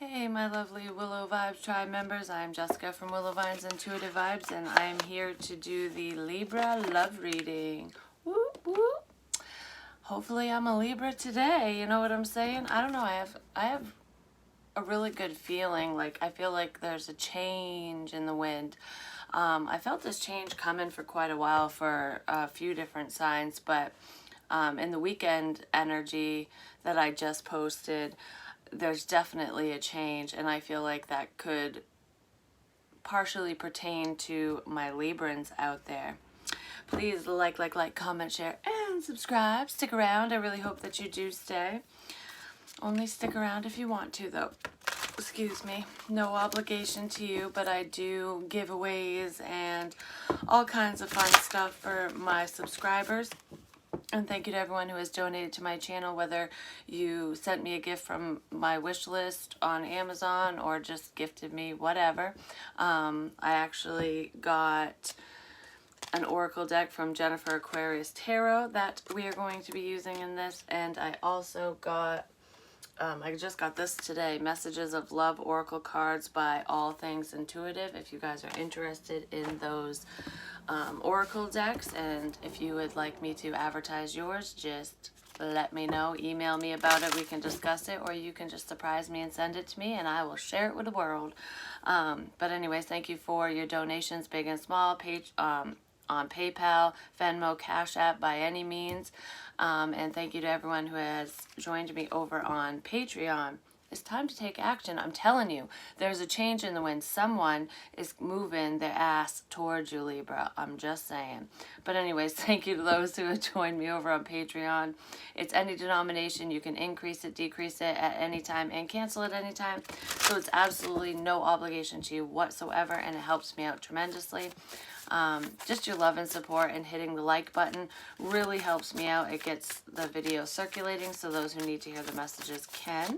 Hey, my lovely Willow Vibes Tribe members. I'm Jessica from Willow Vines Intuitive Vibes, and I'm here to do the Libra love reading. Whoop, whoop. Hopefully I'm a Libra today. You know what I'm saying? I don't know. I have a really good feeling. Like, I feel like there's a change in the wind. I felt this change coming for quite a while for a few different signs, but in the weekend energy that I just posted, there's definitely a change, and I feel like that could partially pertain to my Librans out there. Please like, comment, share, and subscribe. Stick around. I really hope that you do stay. Only stick around if you want to, though. Excuse me. No obligation to you, but I do giveaways and all kinds of fun stuff for my subscribers. And thank you to everyone who has donated to my channel, whether you sent me a gift from my wish list on Amazon or just gifted me whatever. I actually got an oracle deck from Jennifer Aquarius Tarot that we are going to be using in this, and I also got I just got this today, Messages of Love Oracle cards by All Things Intuitive. If you guys are interested in those oracle decks, and if you would like me to advertise yours, just let me know. Email me about it. We can discuss it, or you can just surprise me and send it to me, and I will share it with the world. But anyways, thank you for your donations, big and small, on PayPal, Venmo, Cash App, by any means. And thank you to everyone who has joined me over on Patreon. It's time to take action. I'm telling you, there's a change in the wind. Someone is moving their ass towards you, Libra. I'm just saying. But anyways, thank you to those who have joined me over on Patreon. It's any denomination. You can increase it, decrease it at any time, and cancel it any time. So it's absolutely no obligation to you whatsoever, and it helps me out tremendously. Just your love and support and hitting the like button really helps me out. It gets the video circulating so those who need to hear the messages can.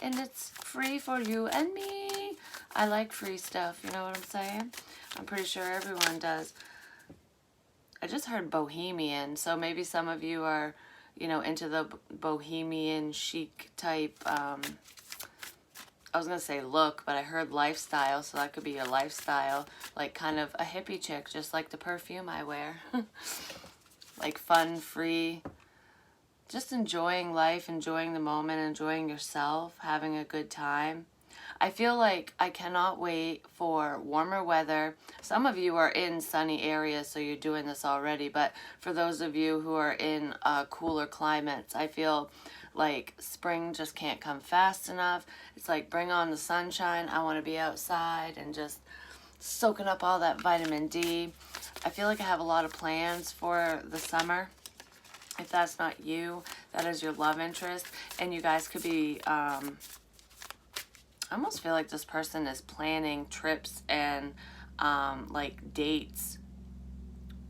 And it's free for you and me. I like free stuff, you know what I'm saying? I'm pretty sure everyone does. I just heard bohemian, so maybe some of you are, you know, into the bohemian chic type, I was going to say look, but I heard lifestyle, so that could be your lifestyle. Like kind of a hippie chick, just like the perfume I wear. Like fun, free, just enjoying life, enjoying the moment, enjoying yourself, having a good time. I feel like I cannot wait for warmer weather. Some of you are in sunny areas, so you're doing this already, but for those of you who are in cooler climates, I feel like spring just can't come fast enough. It's like, bring on the sunshine. I want to be outside and just soaking up all that vitamin D. I feel like I have a lot of plans for the summer. If that's not you, that is your love interest. And you guys could be, I almost feel like this person is planning trips and like dates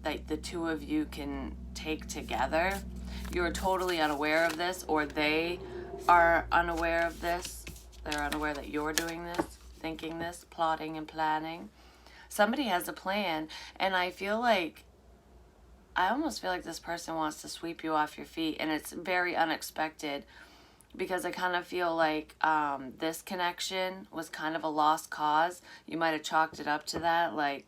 that the two of you can take together. You're totally unaware of this, or they are unaware of this. They're unaware that you're doing this, thinking this, plotting and planning. Somebody has a plan, and I almost feel like this person wants to sweep you off your feet, and it's very unexpected, because I kind of feel like this connection was kind of a lost cause. You might have chalked it up to that, like,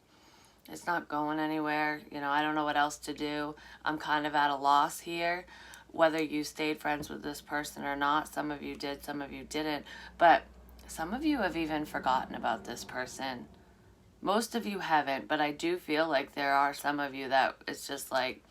it's not going anywhere. You know, I don't know what else to do. I'm kind of at a loss here. Whether you stayed friends with this person or not, some of you did, some of you didn't. But some of you have even forgotten about this person. Most of you haven't, but I do feel like there are some of you that it's just like,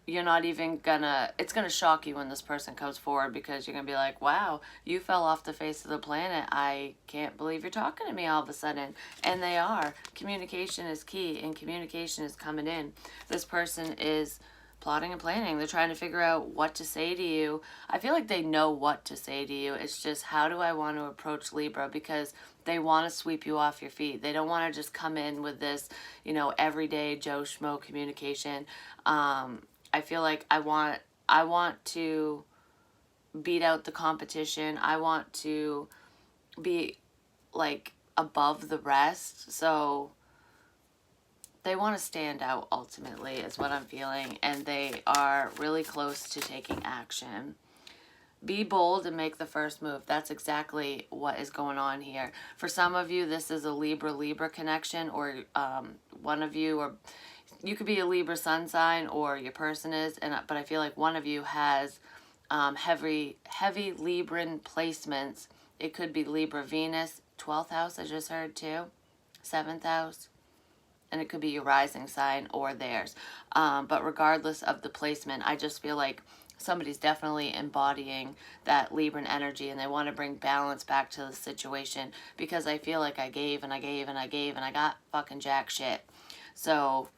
you're not even gonna, it's gonna shock you when this person comes forward, because you're gonna be like, wow, you fell off the face of the planet. I can't believe you're talking to me all of a sudden. And they are. Communication is key, and communication is coming in. This person is plotting and planning. They're trying to figure out what to say to you. I feel like they know what to say to you. It's just, how do I want to approach Libra? Because they want to sweep you off your feet. They don't want to just come in with this, you know, everyday Joe Schmo communication. I feel like I want to beat out the competition. I want to be like above the rest. So they want to stand out ultimately, is what I'm feeling, and they are really close to taking action. Be bold and make the first move. That's exactly what is going on here. For some of you, this is a Libra connection, or one of you, or you could be a Libra sun sign, or your person is, but I feel like one of you has heavy Libran placements. It could be Libra Venus, 12th house, I just heard too, 7th house, and it could be your rising sign or theirs. But regardless of the placement, I just feel like somebody's definitely embodying that Libran energy, and they want to bring balance back to the situation, because I feel like I gave and I gave and I gave and I got fucking jack shit. So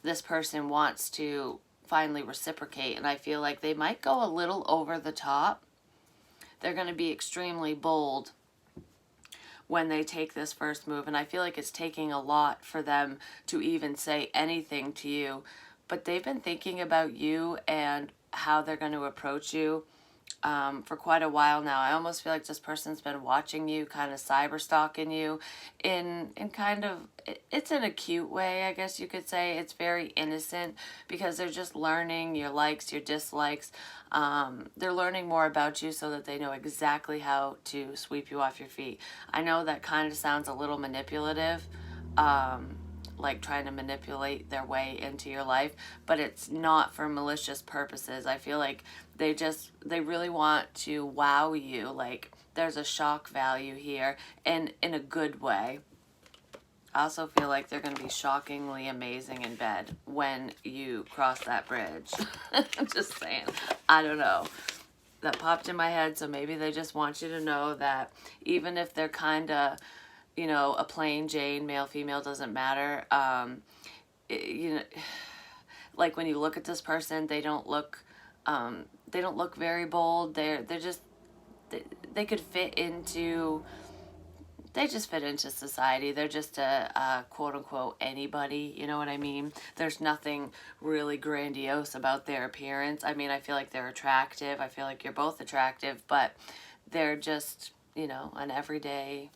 this person wants to finally reciprocate, and I feel like they might go a little over the top. They're going to be extremely bold when they take this first move, and I feel like it's taking a lot for them to even say anything to you, but they've been thinking about you and how they're going to approach you for quite a while now. I almost feel like this person's been watching you, kind of cyber stalking you in kind of, it's in a cute way, I guess you could say. It's very innocent, because they're just learning your likes, your dislikes. They're learning more about you so that they know exactly how to sweep you off your feet. I know that kind of sounds a little manipulative, like trying to manipulate their way into your life, but it's not for malicious purposes. I feel like they really want to wow you. Like, there's a shock value here, and in a good way. I also feel like they're going to be shockingly amazing in bed when you cross that bridge. I'm just saying. I don't know. That popped in my head, so maybe they just want you to know that even if they're kind of, you know, a plain Jane, male, female, doesn't matter. You know, like when you look at this person, they don't look very bold. They're just, they could fit into, they just fit into society. They're just a quote unquote anybody, you know what I mean? There's nothing really grandiose about their appearance. I mean, I feel like they're attractive. I feel like you're both attractive, but they're just, you know, an everyday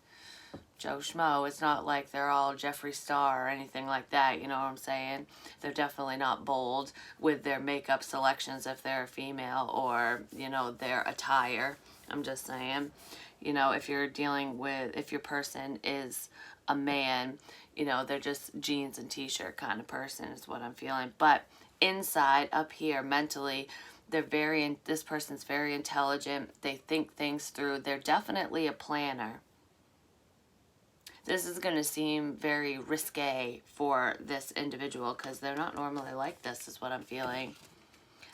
Joe Schmo. It's not like they're all Jeffree Star or anything like that, you know what I'm saying? They're definitely not bold with their makeup selections if they're a female, or, you know, their attire. I'm just saying. You know, if you're dealing with, if your person is a man, you know, they're just jeans and t-shirt kind of person is what I'm feeling. But inside, up here, mentally, this person's very intelligent. They think things through. They're definitely a planner. This is going to seem very risque for this individual, because they're not normally like this, is what I'm feeling.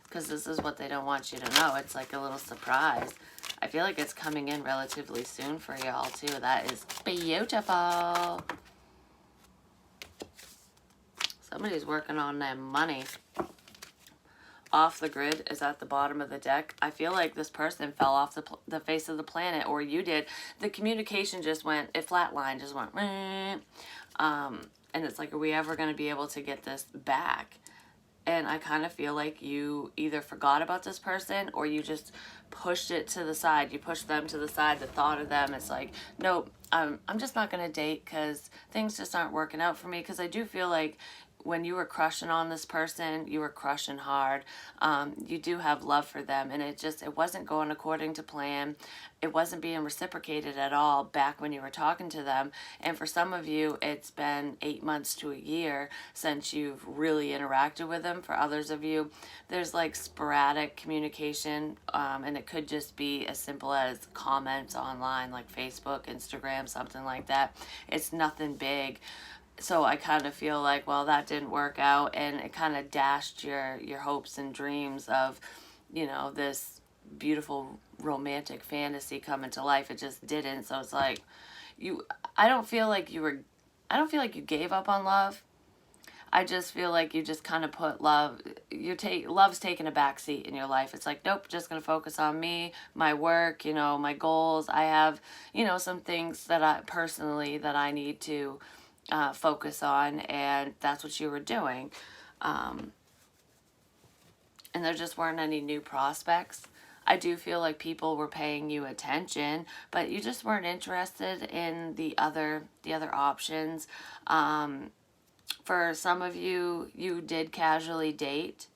Because this is what they don't want you to know. It's like a little surprise. I feel like it's coming in relatively soon for y'all, too. That is beautiful. Somebody's working on their money. Off the grid is at the bottom of the deck. I feel like this person fell off the face of the planet, or you did. The communication just went, it flatlined, just went, and it's like, are we ever going to be able to get this back? And I kind of feel like you either forgot about this person, or you just pushed it to the side. You pushed them to the side. The thought of them, it's like, nope, I'm just not going to date, because things just aren't working out for me. Because I do feel like when you were crushing on this person, you were crushing hard. You do have love for them, and it wasn't going according to plan. It wasn't being reciprocated at all back when you were talking to them. And for some of you, it's been 8 months to a year since you've really interacted with them. For others of you, there's like sporadic communication, and it could just be as simple as comments online, like Facebook, Instagram, something like that. It's nothing big. So I kind of feel like, well, that didn't work out, and it kind of dashed your hopes and dreams of, you know, this beautiful romantic fantasy coming to life. It just didn't. So it's like, I don't feel like you gave up on love. I just feel like you just kind of put love's taking a back seat in your life. It's like, nope, just going to focus on me, my work, you know, my goals. I have, you know, some things that I need to focus on, and that's what you were doing. And there just weren't any new prospects. I do feel like people were paying you attention, but you just weren't interested in the other options. For some of you, you did casually date,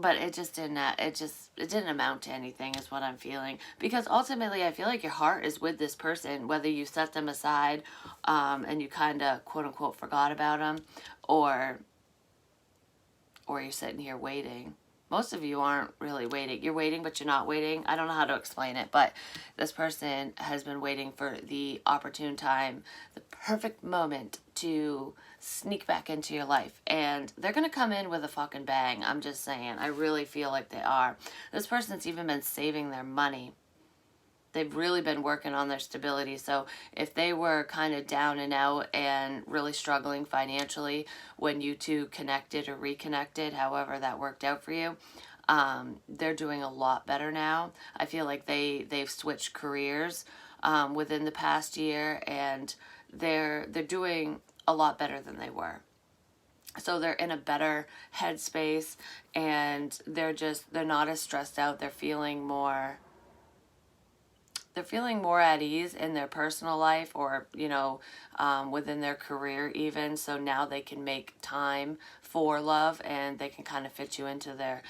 but it just didn't, it didn't amount to anything is what I'm feeling. Because ultimately I feel like your heart is with this person, whether you set them aside, and you kind of quote unquote forgot about them, or you're sitting here waiting. Most of you aren't really waiting. You're waiting, but you're not waiting. I don't know how to explain it, but this person has been waiting for the opportune time, the perfect moment to sneak back into your life. And they're going to come in with a fucking bang. I'm just saying. I really feel like they are. This person's even been saving their money. They've really been working on their stability. So if they were kind of down and out and really struggling financially when you two connected or reconnected, however that worked out for you, they're doing a lot better now. I feel like they've switched careers within the past year, and they're doing a lot better than they were. So they're in a better headspace, and they're not as stressed out. They're feeling more at ease in their personal life, or within their career even. So now they can make time for love, and they can kind of fit you into their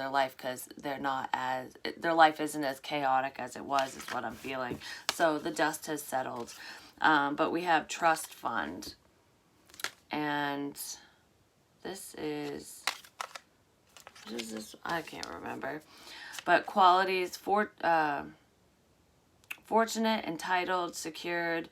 life, because their life isn't as chaotic as it was, is what I'm feeling. So the dust has settled. But we have trust fund, and this is, what is this? I can't remember. But qualities for fortunate, entitled, secured,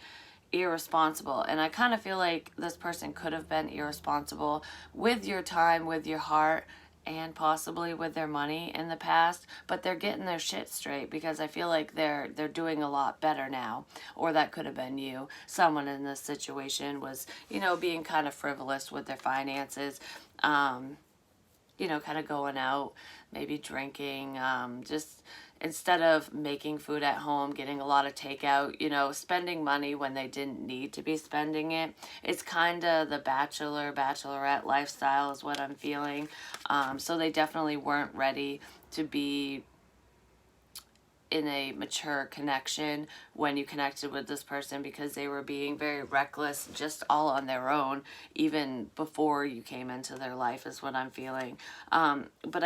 irresponsible. And I kind of feel like this person could have been irresponsible with your time, with your heart, and possibly with their money in the past, but they're getting their shit straight, because I feel like they're doing a lot better now. Or that could have been you. Someone in this situation was, being kind of frivolous with their finances, kind of going out, maybe drinking, just instead of making food at home, getting a lot of takeout, spending money when they didn't need to be spending it. It's kind of the bachelorette lifestyle is what I'm feeling. So they definitely weren't ready to be in a mature connection when you connected with this person, because they were being very reckless, just all on their own, even before you came into their life, is what I'm feeling. But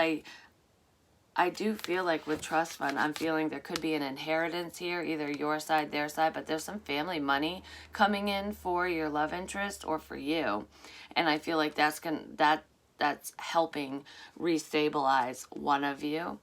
I do feel like with trust fund, I'm feeling there could be an inheritance here, either your side, their side, but there's some family money coming in for your love interest or for you. And I feel like that's helping restabilize one of you.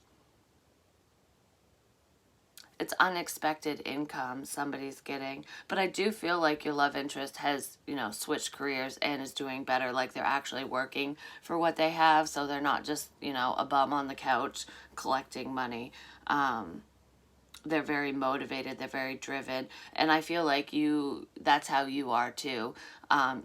It's unexpected income somebody's getting. But I do feel like your love interest has, switched careers and is doing better. Like they're actually working for what they have, so they're not just, a bum on the couch collecting money. They're very motivated. They're very driven. And I feel like that's how you are too.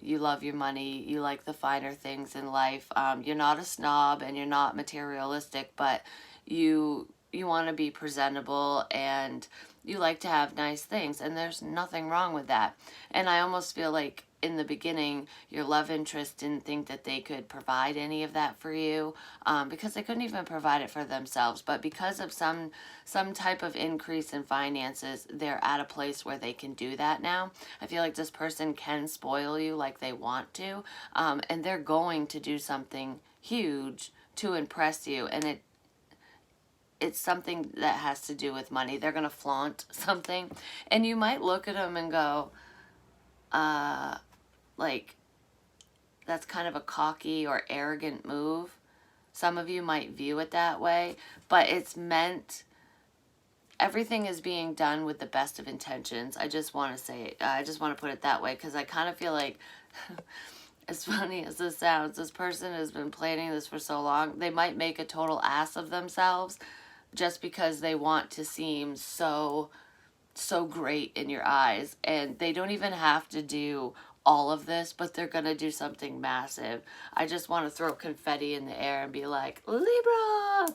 You love your money. You like the finer things in life. You're not a snob and you're not materialistic, but you want to be presentable, and you like to have nice things, and there's nothing wrong with that. And I almost feel like in the beginning, your love interest didn't think that they could provide any of that for you, because they couldn't even provide it for themselves. But because of some type of increase in finances, they're at a place where they can do that now. I feel like this person can spoil you like they want to, and they're going to do something huge to impress you, and it's something that has to do with money. They're going to flaunt something, and you might look at them and go, like, that's kind of a cocky or arrogant move. Some of you might view it that way, but it's meant, everything is being done with the best of intentions. I just want to put it that way, because I kind of feel like, as funny as this sounds, this person has been planning this for so long. They might make a total ass of themselves just because they want to seem so great in your eyes. And they don't even have to do all of this, but they're going to do something massive. I just want to throw confetti in the air and be like, Libra!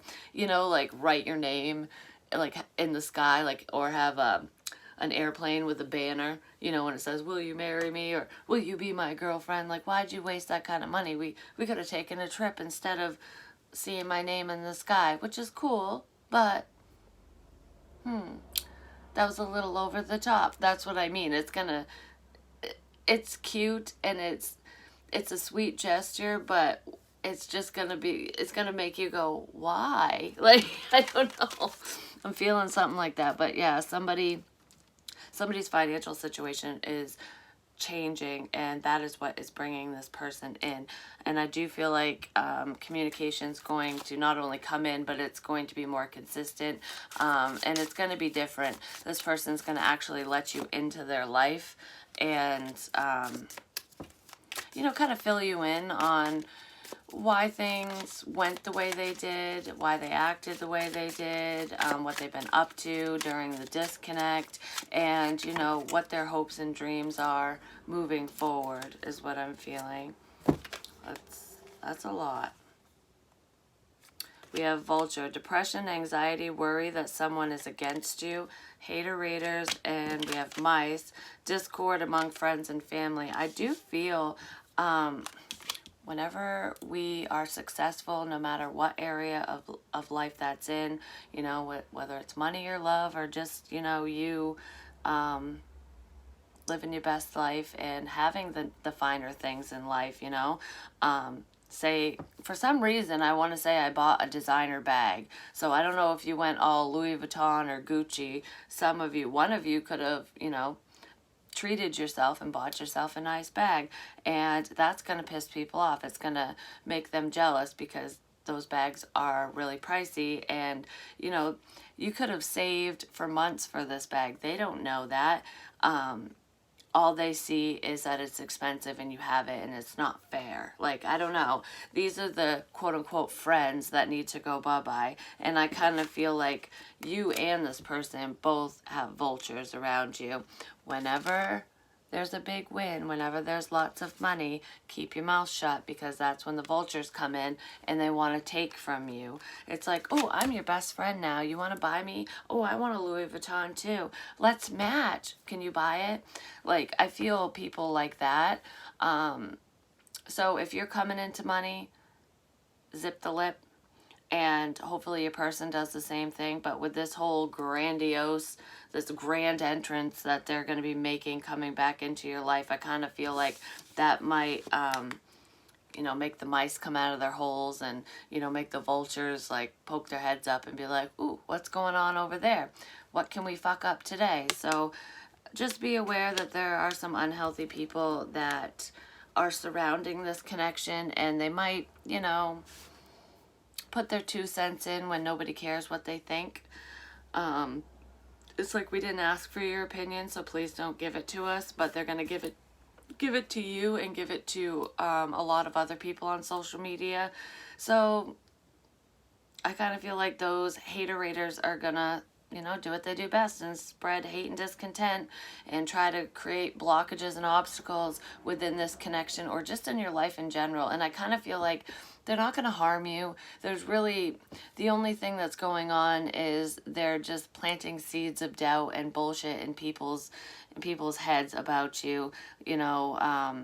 Like write your name like in the sky, like, or have an airplane with a banner, when it says, will you marry me, or will you be my girlfriend? Like, why'd you waste that kind of money? We could have taken a trip instead of seeing my name in the sky, which is cool, but that was a little over the top. That's what I mean. It's cute, and it's a sweet gesture, but it's just gonna be, it's gonna make you go, why? Like, I don't know. I'm feeling something like that. But yeah, somebody's financial situation is changing, and that is what is bringing this person in. And I do feel like communication's going to not only come in, but it's going to be more consistent, and it's going to be different. This person's going to actually let you into their life and you know, kind of fill you in on why things went the way they did, why they acted the way they did, what they've been up to during the disconnect, and, you know, what their hopes and dreams are moving forward is what I'm feeling. That's a lot. We have Vulture, depression, anxiety, worry that someone is against you, hater-raters, and we have Mice, discord among friends and family. I do feel whenever we are successful, no matter what area of life that's in, you know, whether it's money or love or just, you know, you living your best life and having the finer things in life, you know, say, for some reason, I want to say I bought a designer bag. So I don't know if you went all Louis Vuitton or Gucci. Some of you, one of you could have, you know, treated yourself and bought yourself a nice bag, and that's going to piss people off. It's going to make them jealous because those bags are really pricey, and you know, you could have saved for months for this bag. They don't know that. All they see is that it's expensive and you have it, and it's not fair. Like, I don't know. These are the quote-unquote friends that need to go bye-bye. And I kind of feel like you and this person both have vultures around you. Whenever there's a big win, whenever there's lots of money, keep your mouth shut, because that's when the vultures come in and they want to take from you. It's like, oh, I'm your best friend now. You want to buy me? Oh, I want a Louis Vuitton too. Let's match. Can you buy it? Like, I feel people like that. So if you're coming into money, zip the lip. And hopefully your person does the same thing. But with this whole grandiose, this grand entrance that they're going to be making coming back into your life, I kind of feel like that might, you know, make the mice come out of their holes, and, you know, make the vultures, like, poke their heads up and be like, ooh, what's going on over there? What can we fuck up today? So just be aware that there are some unhealthy people that are surrounding this connection, and they might, you know, put their 2 cents in when nobody cares what they think. It's like, we didn't ask for your opinion, so please don't give it to us, but they're going to give it to you and give it to a lot of other people on social media. So I kind of feel like those hater-raters are going to, you know, do what they do best and spread hate and discontent and try to create blockages and obstacles within this connection or just in your life in general. And I kind of feel like they're not going to harm you. There's really, the only thing that's going on is they're just planting seeds of doubt and bullshit in people's heads about you. You know,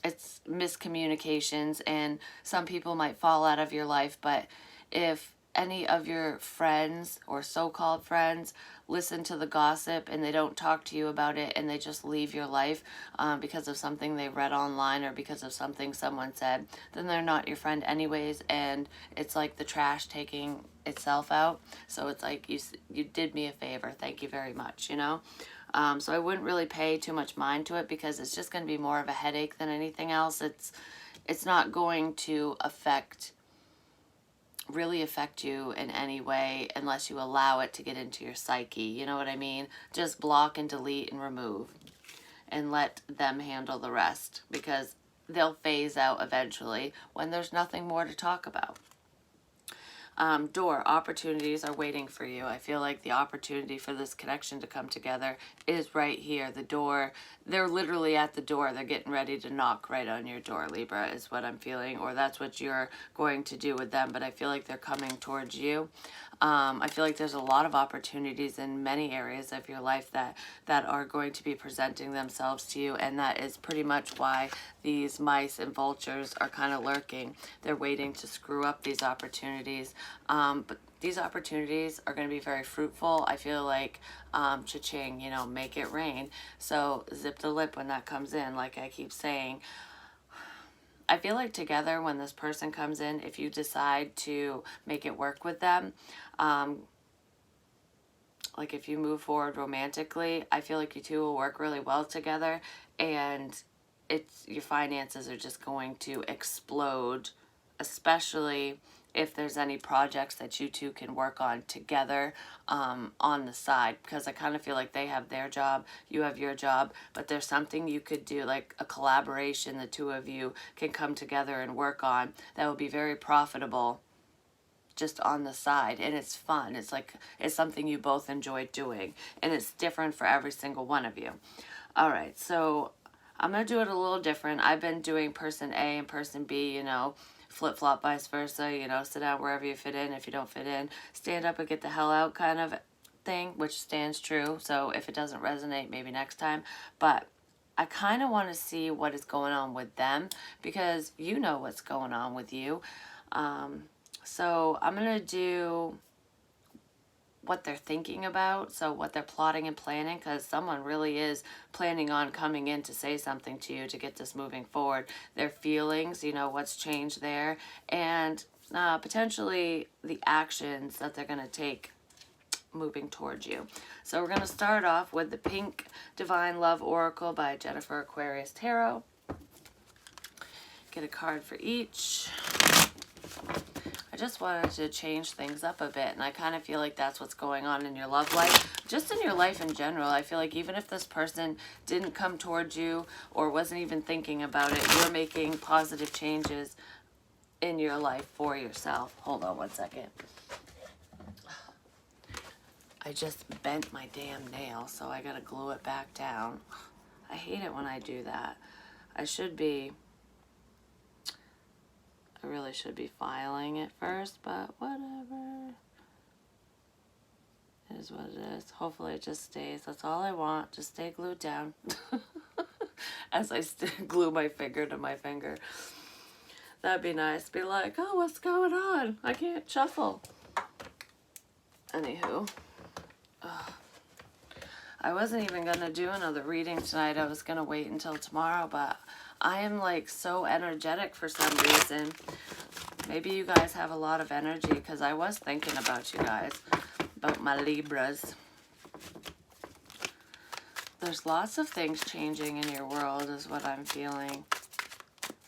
it's miscommunications, and some people might fall out of your life, but if any of your friends or so-called friends listen to the gossip and they don't talk to you about it, and they just leave your life because of something they read online or because of something someone said, then they're not your friend anyways, and it's like the trash taking itself out. So it's like, you did me a favor, thank you very much, you know? So I wouldn't really pay too much mind to it, because it's just going to be more of a headache than anything else. It's not going to really affect you in any way unless you allow it to get into your psyche. You know what I mean? Just block and delete and remove and let them handle the rest, because they'll phase out eventually when there's nothing more to talk about. Door, opportunities are waiting for you. I feel like the opportunity for this connection to come together is right here. The door, they're literally at the door. They're getting ready to knock right on your door, Libra, is what I'm feeling, or that's what you're going to do with them, but I feel like they're coming towards you. I feel like there's a lot of opportunities in many areas of your life that are going to be presenting themselves to you, and that is pretty much why these mice and vultures are kind of lurking. They're waiting to screw up these opportunities, but these opportunities are going to be very fruitful. I feel like cha-ching, you know, make it rain. So zip the lip when that comes in, like I keep saying. I feel like together, when this person comes in, if you decide to make it work with them, like if you move forward romantically, I feel like you two will work really well together, and your finances are just going to explode, especially if there's any projects that you two can work on together on the side, because I kind of feel like they have their job, you have your job, but there's something you could do, like a collaboration the two of you can come together and work on that would be very profitable just on the side, and it's fun. It's like it's something you both enjoy doing, and it's different for every single one of you. All right, so I'm gonna do it a little different. I've been doing person A and person B, you know, flip-flop, vice versa, you know, sit down wherever you fit in. If you don't fit in, stand up and get the hell out kind of thing, which stands true. So if it doesn't resonate, maybe next time. But I kind of want to see what is going on with them, because you know what's going on with you. So I'm going to do what they're thinking about, so what they're plotting and planning, because someone really is planning on coming in to say something to you to get this moving forward. Their feelings, you know, what's changed there, and potentially the actions that they're going to take moving towards you. So we're going to start off with the Pink Divine Love Oracle by Jennifer Aquarius Tarot. Get a card for each. I just wanted to change things up a bit, and I kind of feel like that's what's going on in your love life. Just in your life in general, I feel like even if this person didn't come towards you or wasn't even thinking about it, you're making positive changes in your life for yourself. Hold on one second. I just bent my damn nail, so I gotta glue it back down. I hate it when I do that. I really should be filing it first, but whatever. It is what it is. Hopefully it just stays. That's all I want. Just stay glued down. As I glue my finger to my finger. That'd be nice. Be like, oh, what's going on? I can't shuffle. Anywho. Ugh. I wasn't even going to do another reading tonight. I was going to wait until tomorrow, but I am like so energetic for some reason. Maybe you guys have a lot of energy, because I was thinking about you guys, about my Libras. There's lots of things changing in your world is what I'm feeling.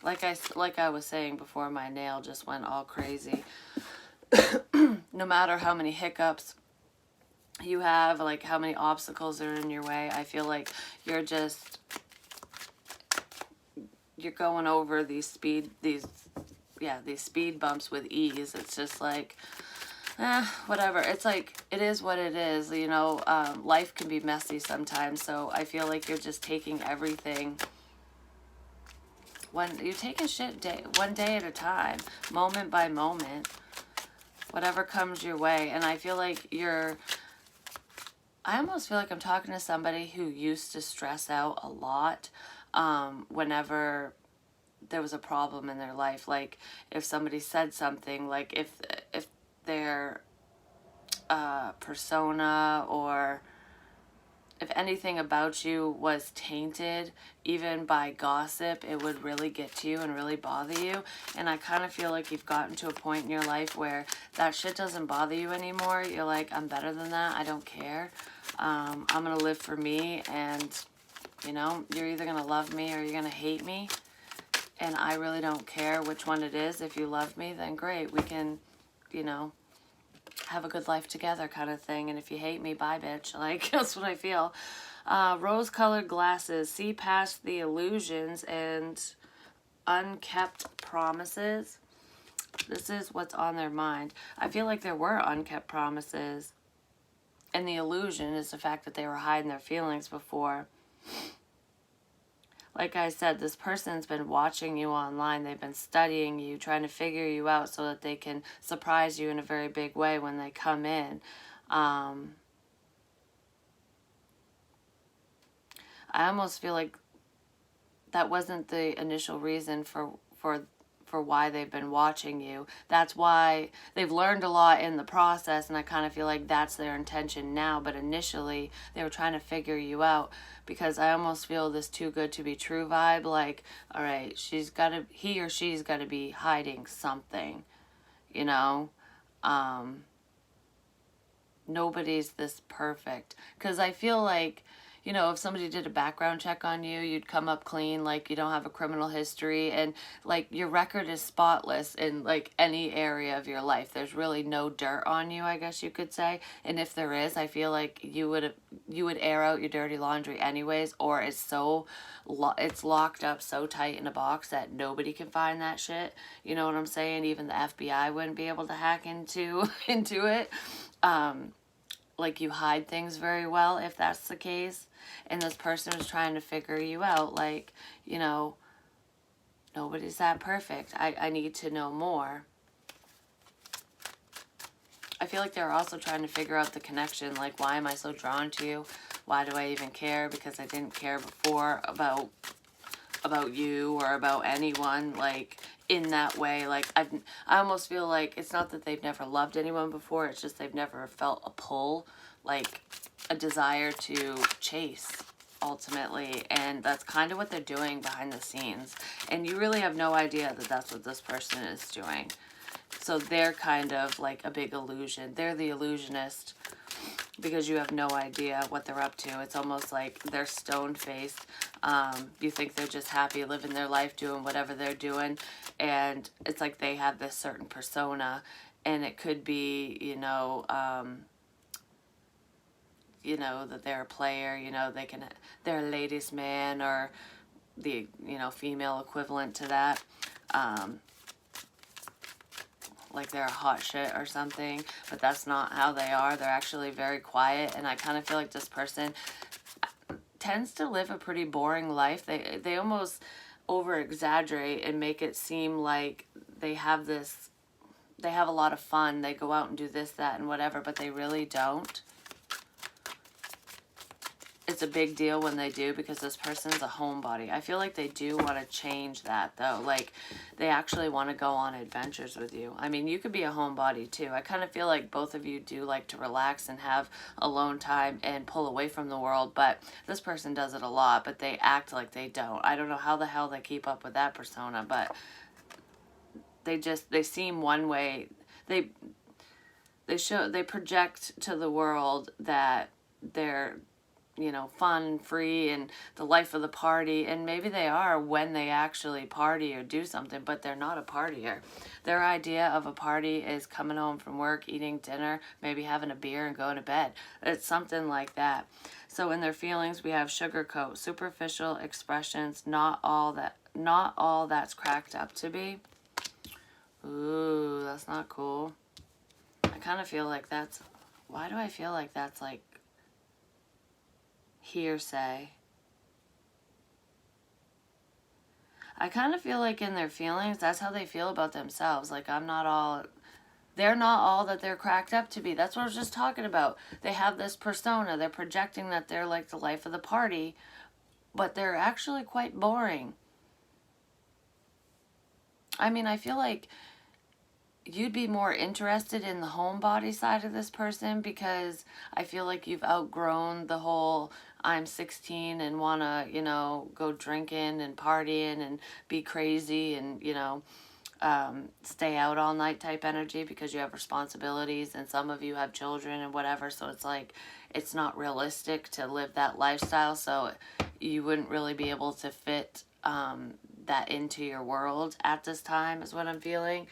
Like I was saying before, my nail just went all crazy. No matter how many hiccups you have, like how many obstacles are in your way, I feel like you're going over these speed bumps with ease. It's just like, whatever. It's like, it is what it is, you know. Life can be messy sometimes, so I feel like you're just taking everything you're taking shit one day at a time, moment by moment, whatever comes your way. And I feel like I almost feel like I'm talking to somebody who used to stress out a lot whenever there was a problem in their life. Like if somebody said something, like if their persona or if anything about you was tainted, even by gossip, it would really get to you and really bother you. And I kind of feel like you've gotten to a point in your life where that shit doesn't bother you anymore. You're like, I'm better than that. I don't care. I'm going to live for me. And, you know, you're either going to love me or you're going to hate me. And I really don't care which one it is. If you love me, then great. We can, you know, have a good life together kind of thing. And if you hate me, bye bitch. Like, that's what I feel. Rose-colored glasses. See past the illusions and unkept promises. This is what's on their mind. I feel like there were unkept promises. And the illusion is the fact that they were hiding their feelings before. Like I said, this person's been watching you online. They've been studying you, trying to figure you out so that they can surprise you in a very big way when they come in. I almost feel like that wasn't the initial reason for for why they've been watching you. That's why they've learned a lot in the process, and I kind of feel like that's their intention now. But initially, they were trying to figure you out, because I almost feel this too good to be true vibe. Like, all right, he or she's got to be hiding something, you know? Nobody's this perfect. Because I feel like, you know, if somebody did a background check on you, you'd come up clean, like you don't have a criminal history, and like your record is spotless in like any area of your life. There's really no dirt on you, I guess you could say. And if there is, I feel like you would air out your dirty laundry anyways, or it's locked up so tight in a box that nobody can find that shit. You know what I'm saying? Even the FBI wouldn't be able to hack into it. Like you hide things very well if that's the case. And this person was trying to figure you out, like, you know, nobody's that perfect. I need to know more. I feel like they're also trying to figure out the connection, like, why am I so drawn to you? Why do I even care? Because I didn't care before about you or about anyone, like, in that way. Like, I almost feel like it's not that they've never loved anyone before, it's just they've never felt a pull, like a desire to chase, ultimately. And that's kind of what they're doing behind the scenes, and you really have no idea that that's what this person is doing. So they're kind of like a big illusion. They're the illusionist, because you have no idea what they're up to. It's almost like they're stone-faced. You think they're just happy living their life, doing whatever they're doing, and it's like they have this certain persona, and it could be, that they're a player, they're a ladies' man, or the, female equivalent to that. Like they're a hot shit or something, but that's not how they are. They're actually very quiet, and I kind of feel like this person tends to live a pretty boring life. They almost over-exaggerate and make it seem like they have a lot of fun. They go out and do this, that, and whatever, but they really don't. It's a big deal when they do, because this person's a homebody. I feel like they do want to change that, though. Like, they actually want to go on adventures with you. I mean, you could be a homebody, too. I kind of feel like both of you do like to relax and have alone time and pull away from the world, but this person does it a lot, but they act like they don't. I don't know how the hell they keep up with that persona, but they seem one way. They project to the world that they're, fun, free, and the life of the party. And maybe they are when they actually party or do something, but they're not a partier. Their idea of a party is coming home from work, eating dinner, maybe having a beer and going to bed. It's something like that. So in their feelings, we have sugarcoat, superficial expressions, not all that's cracked up to be. Ooh, that's not cool. I kind of feel like why do I feel like that's like hearsay? I kind of feel like in their feelings, that's how they feel about themselves. Like, they're not all that they're cracked up to be. That's what I was just talking about. They have this persona. They're projecting that they're like the life of the party, but they're actually quite boring. I mean, I feel like you'd be more interested in the homebody side of this person, because I feel like you've outgrown the whole I'm 16 and want to, go drinking and partying and be crazy and, stay out all night type energy, because you have responsibilities and some of you have children and whatever. So it's like, it's not realistic to live that lifestyle. So you wouldn't really be able to fit that into your world at this time, is what I'm feeling.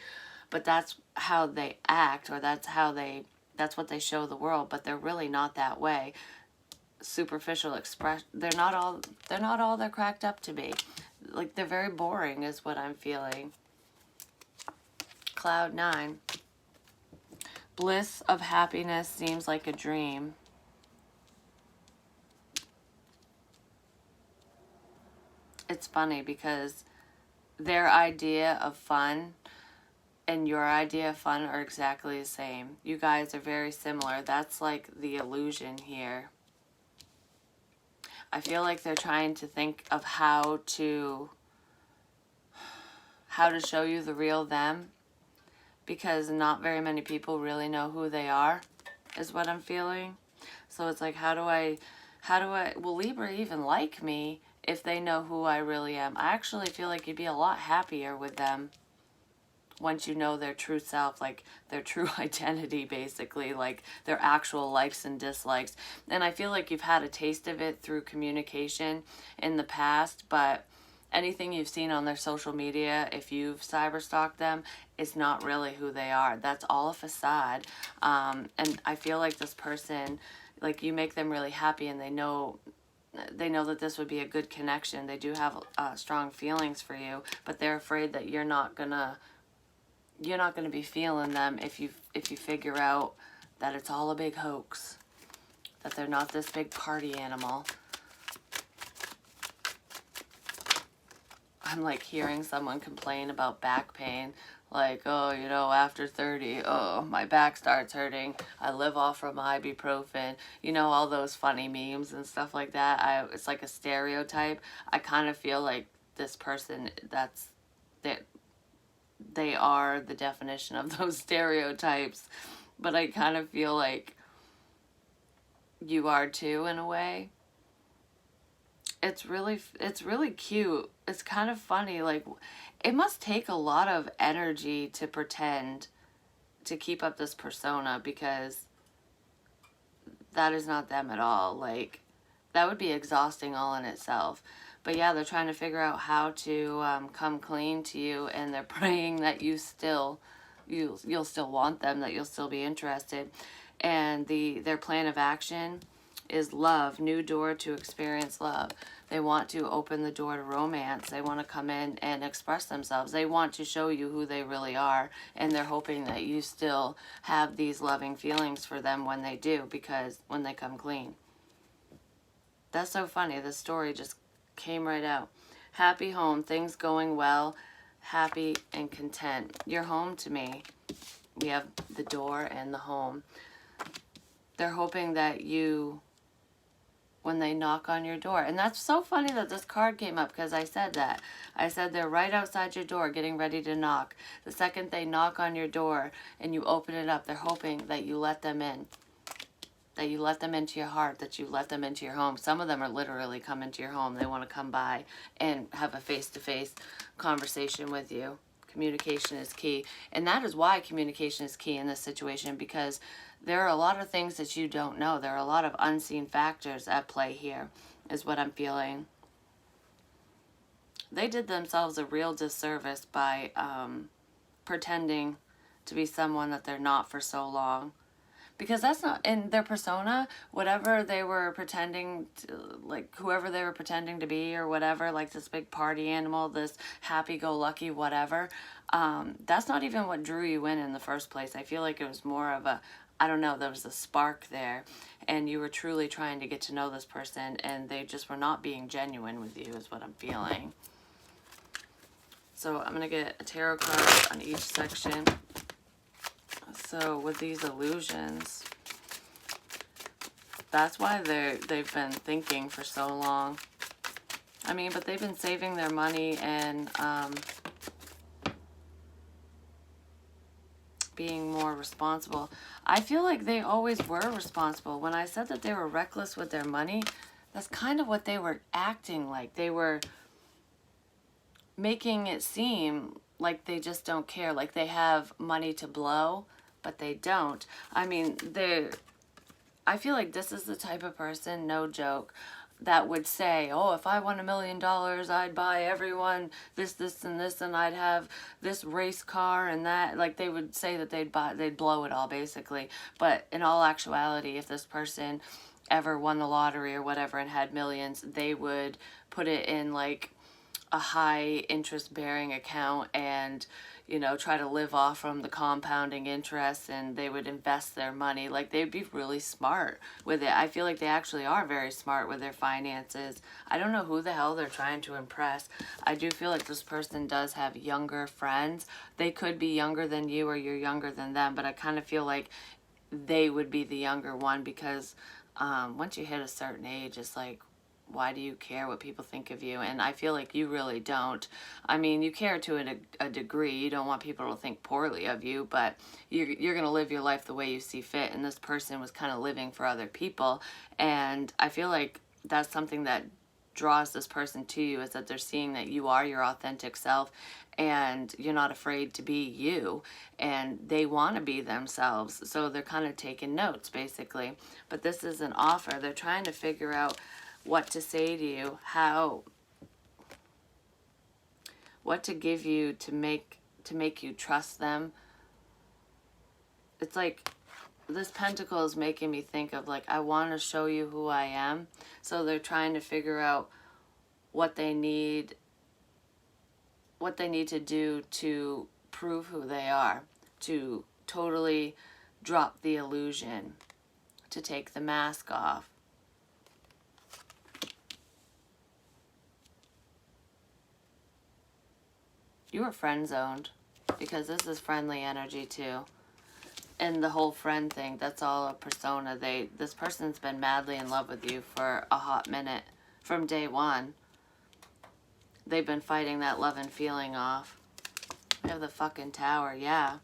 But that's how they act, or that's what they show the world, but they're really not that way. Superficial expression, they're not all they're cracked up to be. Like, they're very boring is what I'm feeling. Cloud 9. Bliss of happiness seems like a dream. It's funny because their idea of fun and your idea of fun are exactly the same. You guys are very similar. That's like the illusion here. I feel like they're trying to think of how how to show you the real them, because not very many people really know who they are, is what I'm feeling. So it's like, will Libra even like me if they know who I really am? I actually feel like you'd be a lot happier with them once you know their true self, like their true identity, basically, like their actual likes and dislikes. And I feel like you've had a taste of it through communication in the past, but anything you've seen on their social media, if you've cyberstalked them, is not really who they are. That's all a facade. And I feel like this person, like, you make them really happy, and they know that this would be a good connection. They do have strong feelings for you, but they're afraid that you're not gonna be feeling them if you figure out that it's all a big hoax, that they're not this big party animal. I'm like hearing someone complain about back pain, like, oh, you know, after 30, oh, my back starts hurting, I live off from ibuprofen, you know, all those funny memes and stuff like that. It's like a stereotype. I kind of feel like this person, they are the definition of those stereotypes, but I kind of feel like you are too, in a way. It's really cute. It's kind of funny. Like, it must take a lot of energy to pretend to keep up this persona, because that is not them at all. Like, that would be exhausting all in itself. But yeah, they're trying to figure out how to come clean to you, and they're praying that you'll still want them, that you'll still be interested. And their plan of action is love, new door to experience love. They want to open the door to romance. They want to come in and express themselves. They want to show you who they really are, and they're hoping that you still have these loving feelings for them when they do, because when they come clean. That's so funny. The story just came right out. Happy home, things going well, happy and content. Your home to me. We have the door and the home. They're hoping that you, when they knock on your door. And that's so funny that this card came up, because I said that. I said they're right outside your door getting ready to knock. The second they knock on your door and you open it up, they're hoping that you let them in. That you let them into your heart, that you let them into your home. Some of them are literally coming to your home. They want to come by and have a face-to-face conversation with you. Communication is key. And that is why communication is key in this situation, because there are a lot of things that you don't know. There are a lot of unseen factors at play here, is what I'm feeling. They did themselves a real disservice by pretending to be someone that they're not for so long. Because that's not in their persona. Whatever they were pretending to, like, whoever they were pretending to be or whatever, like this big party animal, this happy-go-lucky whatever, that's not even what drew you in the first place. I feel like it was more of a, I don't know, there was a spark there, and you were truly trying to get to know this person, and they just were not being genuine with you, is what I'm feeling. So I'm going to get a tarot card on each section. So with these illusions, that's why they've been thinking for so long. I mean, but they've been saving their money and being more responsible. I feel like they always were responsible. When I said that they were reckless with their money, that's kind of what they were acting like. They were making it seem like they just don't care, like they have money to blow, but they don't. I mean, I feel like this is the type of person, no joke, that would say, oh, if I won $1 million, I'd buy everyone this, and this, and I'd have this race car and that. Like, they would say that they'd blow it all, basically. But in all actuality, if this person ever won the lottery or whatever and had millions, they would put it in, like, a high interest bearing account and, you know, try to live off from the compounding interest, and they would invest their money. Like, they'd be really smart with it. I feel like they actually are very smart with their finances. I don't know who the hell they're trying to impress. I do feel like this person does have younger friends. They could be younger than you or you're younger than them, but I kind of feel like they would be the younger one, because once you hit a certain age, it's like, why do you care what people think of you? And I feel like you really don't. I mean, you care to a degree. You don't want people to think poorly of you, but you're going to live your life the way you see fit. And this person was kind of living for other people. And I feel like that's something that draws this person to you, is that they're seeing that you are your authentic self and you're not afraid to be you, and they want to be themselves. So they're kind of taking notes basically. But this is an offer. They're trying to figure out what to say to you, what to give you to make you trust them. It's like this pentacle is making me think of like, I want to show you who I am. So they're trying to figure out what they need to do to prove who they are, to totally drop the illusion, to take the mask off. You were friend zoned, because this is friendly energy too. And the whole friend thing, that's all a persona. This person's been madly in love with you for a hot minute. From day one, they've been fighting that love and feeling off. We have the fucking Tower, yeah.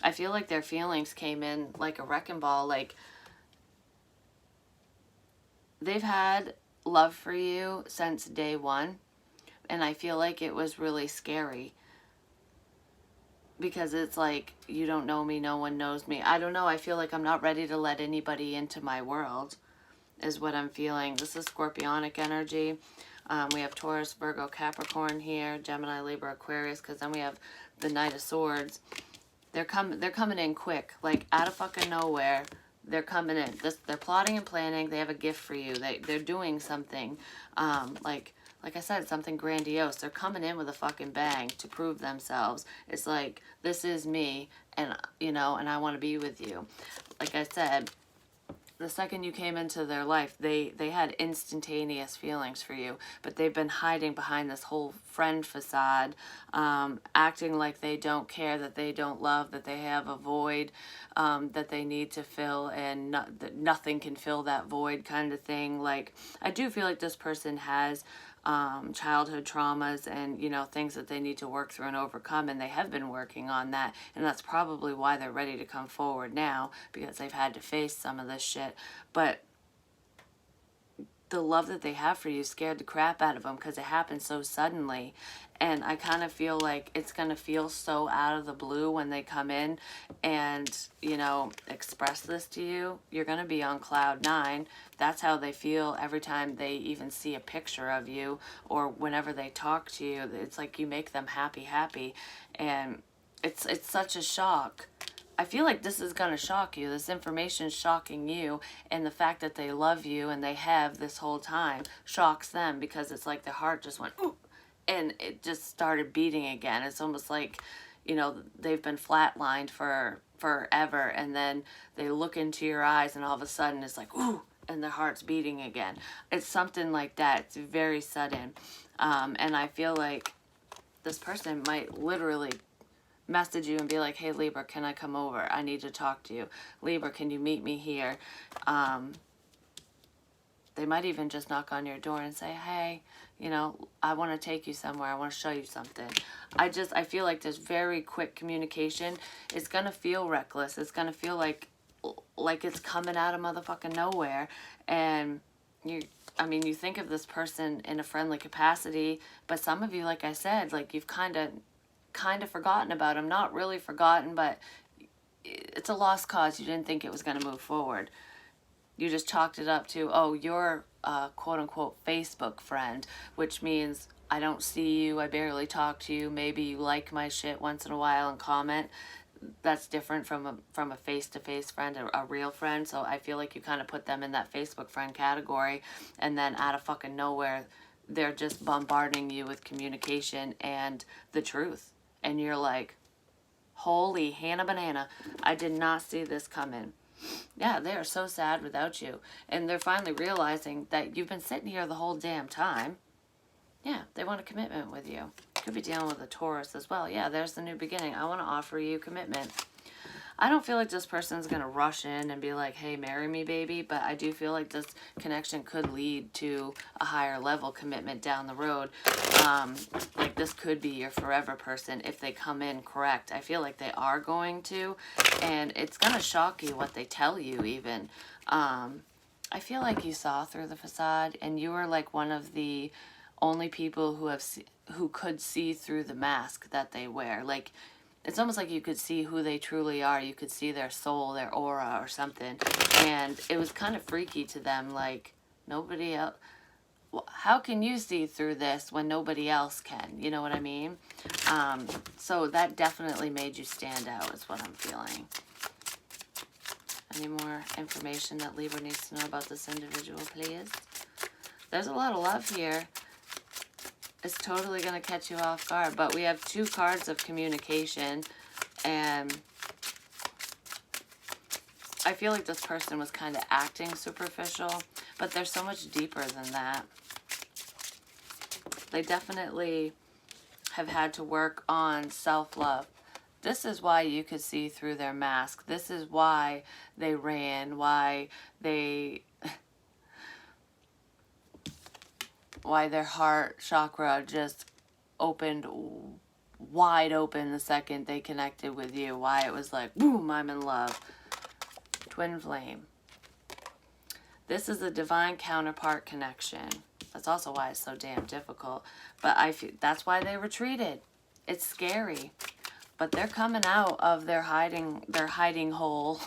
I feel like their feelings came in like a wrecking ball. Like, they've had love for you since day one. And I feel like it was really scary. Because it's like, you don't know me, no one knows me. I don't know, I feel like I'm not ready to let anybody into my world, is what I'm feeling. This is Scorpionic energy. We have Taurus, Virgo, Capricorn here, Gemini, Libra, Aquarius, because then we have the Knight of Swords. They're coming in quick, like out of fucking nowhere. They're coming in. They're plotting and planning. They have a gift for you. They're doing something, like I said, something grandiose. They're coming in with a fucking bang to prove themselves. It's like, this is me, and and I want to be with you. Like I said, the second you came into their life, they had instantaneous feelings for you, but they've been hiding behind this whole friend facade, acting like they don't care, that they don't love, that they have a void that they need to fill, and that nothing can fill that void, kind of thing. Like, I do feel like this person has childhood traumas and things that they need to work through and overcome, and they have been working on that, and that's probably why they're ready to come forward now, because they've had to face some of this shit. But the love that they have for you scared the crap out of them, because it happened so suddenly. And I kind of feel like it's going to feel so out of the blue when they come in and, express this to you. You're going to be on cloud 9. That's how they feel every time they even see a picture of you, or whenever they talk to you. It's like you make them happy. And it's such a shock. I feel like this is going to shock you. This information is shocking you, and the fact that they love you and they have this whole time shocks them, because it's like their heart just went, ooh, and it just started beating again. It's almost like, they've been flatlined for forever, and then they look into your eyes and all of a sudden it's like, ooh, and their heart's beating again. It's something like that. It's very sudden. And I feel like this person might literally message you and be like, hey Libra, can I come over? I need to talk to you. Libra, can you meet me here? They might even just knock on your door and say, hey, I want to take you somewhere. I want to show you something. I feel like this very quick communication is going to feel reckless. It's going to feel like it's coming out of motherfucking nowhere. And you think of this person in a friendly capacity, but some of you, like I said, like you've kind of forgotten about them. Not really forgotten, but it's a lost cause. You didn't think it was going to move forward. You just chalked it up to, oh, you're a quote-unquote Facebook friend, which means I don't see you, I barely talk to you, maybe you like my shit once in a while and comment. That's different from a face-to-face friend, a real friend. So I feel like you kind of put them in that Facebook friend category, and then out of fucking nowhere, they're just bombarding you with communication and the truth. And you're like, holy Hannah banana, I did not see this coming. Yeah, they are so sad without you. And they're finally realizing that you've been sitting here the whole damn time. Yeah, they want a commitment with you. Could be dealing with a Taurus as well. Yeah, there's the new beginning. I want to offer you commitment. I don't feel like this person's going to rush in and be like, hey, marry me, baby. But I do feel like this connection could lead to a higher level commitment down the road. Like this could be your forever person if they come in correct. I feel like they are going to. And it's going to shock you what they tell you even. I feel like you saw through the facade, and you were like one of the only people who could see through the mask that they wear. Like, it's almost like you could see who they truly are. You could see their soul, their aura or something. And it was kind of freaky to them, like, nobody else, how can you see through this when nobody else can? You know what I mean? So that definitely made you stand out is what I'm feeling. Any more information that Libra needs to know about this individual, please? There's a lot of love here. It's totally going to catch you off guard. But we have 2 cards of communication. And I feel like this person was kind of acting superficial. But they're so much deeper than that. They definitely have had to work on self-love. This is why you could see through their mask. This is why they ran, why their heart chakra just opened wide open the second they connected with you. Why it was like, boom, I'm in love. Twin flame. This is a divine counterpart connection. That's also why it's so damn difficult. But I feel that's why they retreated. It's scary. But they're coming out of their hiding hole,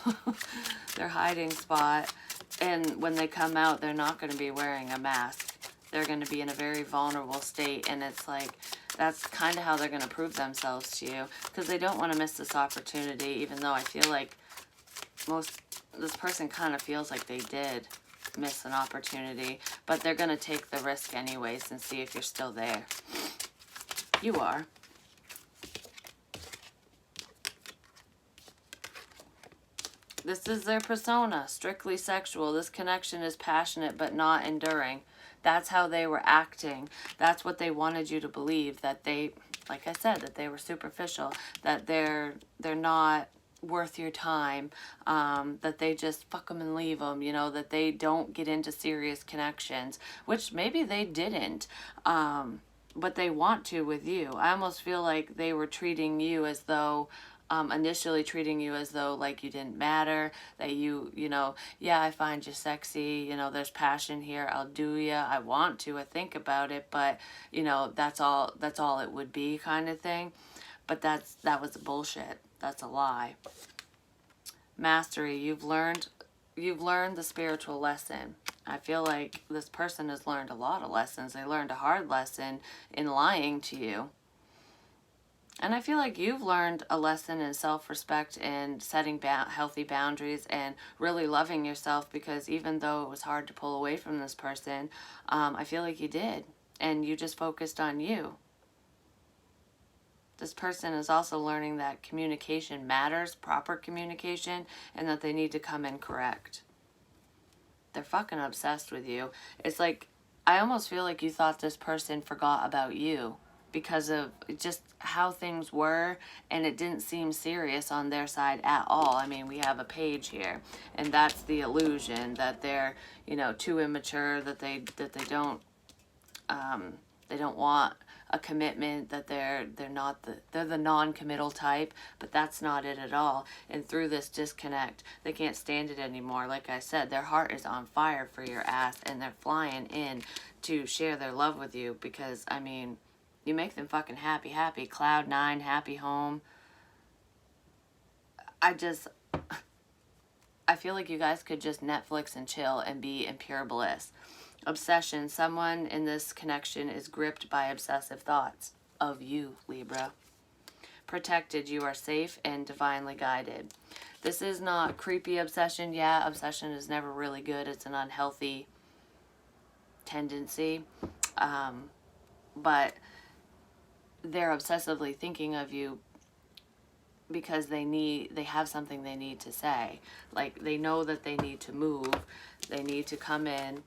their hiding spot. And when they come out, they're not going to be wearing a mask. They're going to be in a very vulnerable state. And it's like, that's kind of how they're going to prove themselves to you. Because they don't want to miss this opportunity, even though I feel like this person kind of feels like they did miss an opportunity. But they're going to take the risk anyways and see if you're still there. You are. This is their persona, strictly sexual. This connection is passionate but not enduring. That's how they were acting. That's what they wanted you to believe, that they, like I said, that they were superficial, that they're not worth your time, that they just fuck them and leave them, you know, that they don't get into serious connections, which maybe they didn't, but they want to with you. I almost feel like they were treating you as though, initially treating you as though like you didn't matter, that you know, yeah, I find you sexy, you know, there's passion here, I'll do ya, I want to, I think about it, but, you know, that's all it would be kind of thing. But that was bullshit. That's a lie. Mastery, you've learned the spiritual lesson. I feel like this person has learned a lot of lessons. They learned a hard lesson in lying to you. And I feel like you've learned a lesson in self-respect and setting healthy boundaries and really loving yourself, because even though it was hard to pull away from this person, I feel like you did. And you just focused on you. This person is also learning that communication matters, proper communication, and that they need to come in correct. They're fucking obsessed with you. It's like, I almost feel like you thought this person forgot about you because of just how things were, and it didn't seem serious on their side at all. I mean, we have a page here, and that's the illusion that they're, you know, too immature, that they don't want a commitment, that they're the non-committal type, but that's not it at all. And through this disconnect, they can't stand it anymore. Like I said, their heart is on fire for your ass, and they're flying in to share their love with you, because I mean, you make them fucking happy, cloud 9, happy home. I feel like you guys could just Netflix and chill and be in pure bliss. Obsession. Someone in this connection is gripped by obsessive thoughts of you, Libra. Protected. You are safe and divinely guided. This is not creepy obsession. Yeah, obsession is never really good. It's an unhealthy tendency. But they're obsessively thinking of you because they have something they need to say. Like, they know that they need to move. They need to come in.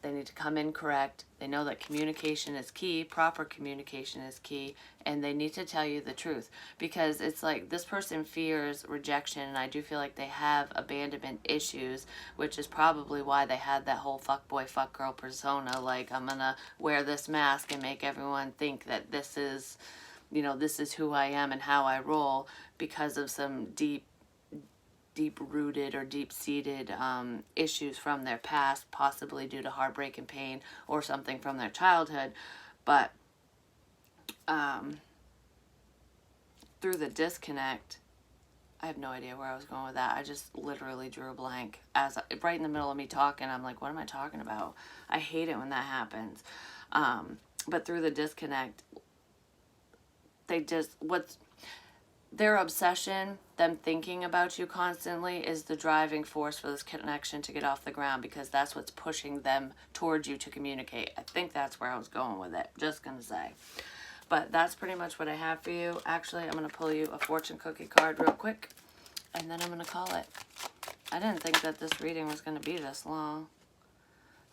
They need to come in correct. They know that communication is key, proper communication is key, and they need to tell you the truth. Because it's like this person fears rejection, and I do feel like they have abandonment issues, which is probably why they had that whole fuckboy, fuckgirl persona. Like, I'm gonna wear this mask and make everyone think that this is, you know, this is who I am and how I roll, because of some deep-rooted or deep-seated issues from their past, possibly due to heartbreak and pain or something from their childhood. But through the disconnect, I have no idea where I was going with that. I just literally drew a blank as right in the middle of me talking. I'm like, what am I talking about? I hate it when that happens. But through the disconnect, they just, what's their obsession, them thinking about you constantly, is the driving force for this connection to get off the ground, because that's what's pushing them towards you to communicate. I think that's where I was going with it. Just gonna say. But that's pretty much what I have for you. Actually, I'm gonna pull you a fortune cookie card real quick, and then I'm gonna call it. I didn't think that this reading was gonna be this long.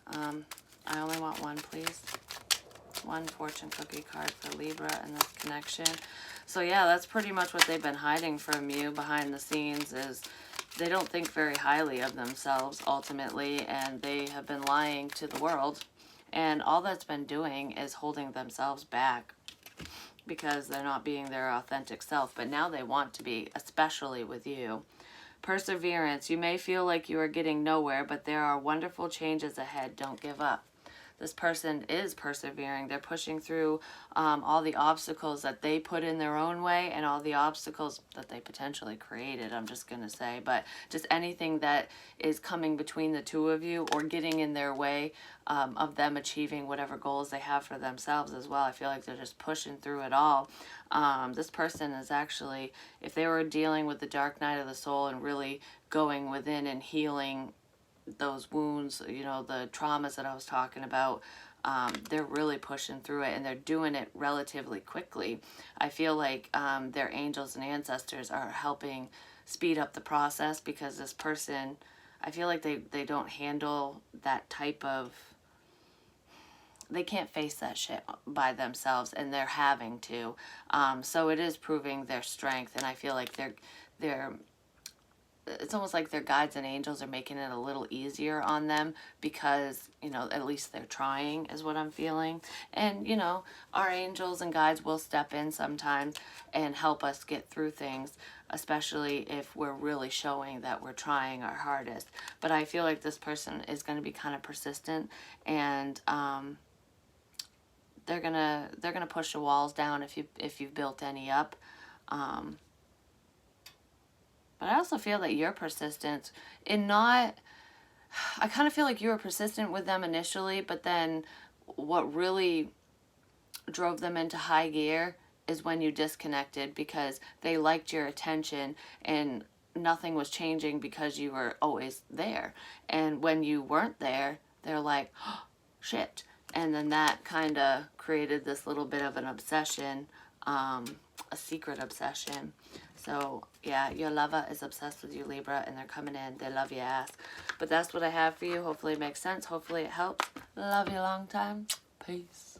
I only want one, please. One fortune cookie card for Libra and this connection. So yeah, that's pretty much what they've been hiding from you behind the scenes, is they don't think very highly of themselves ultimately, and they have been lying to the world, and all that's been doing is holding themselves back because they're not being their authentic self. But now they want to be, especially with you. Perseverance. You may feel like you are getting nowhere, but there are wonderful changes ahead. Don't give up. This person is persevering. They're pushing through all the obstacles that they put in their own way, and all the obstacles that they potentially created, I'm just going to say. But just anything that is coming between the two of you or getting in their way of them achieving whatever goals they have for themselves as well. I feel like they're just pushing through it all. This person is actually, if they were dealing with the dark night of the soul and really going within and healing those wounds, you know, the traumas that I was talking about, they're really pushing through it, and they're doing it relatively quickly. I feel like their angels and ancestors are helping speed up the process, because this person, I feel like they don't handle that type of, they can't face that shit by themselves, and they're having to. So it is proving their strength, and I feel like they're it's almost like their guides and angels are making it a little easier on them, because, you know, at least they're trying, is what I'm feeling. And, you know, our angels and guides will step in sometimes and help us get through things, especially if we're really showing that we're trying our hardest. But I feel like this person is going to be kind of persistent, and they're gonna push the walls down if you've built any up. But I also feel that you're persistent in not, I kind of feel like you were persistent with them initially, but then what really drove them into high gear is when you disconnected, because they liked your attention and nothing was changing because you were always there. And when you weren't there, they're like, oh, shit. And then that kind of created this little bit of an obsession, a secret obsession. So, yeah, your lover is obsessed with you, Libra, and they're coming in. They love your ass. But that's what I have for you. Hopefully it makes sense. Hopefully it helps. Love you long time. Peace.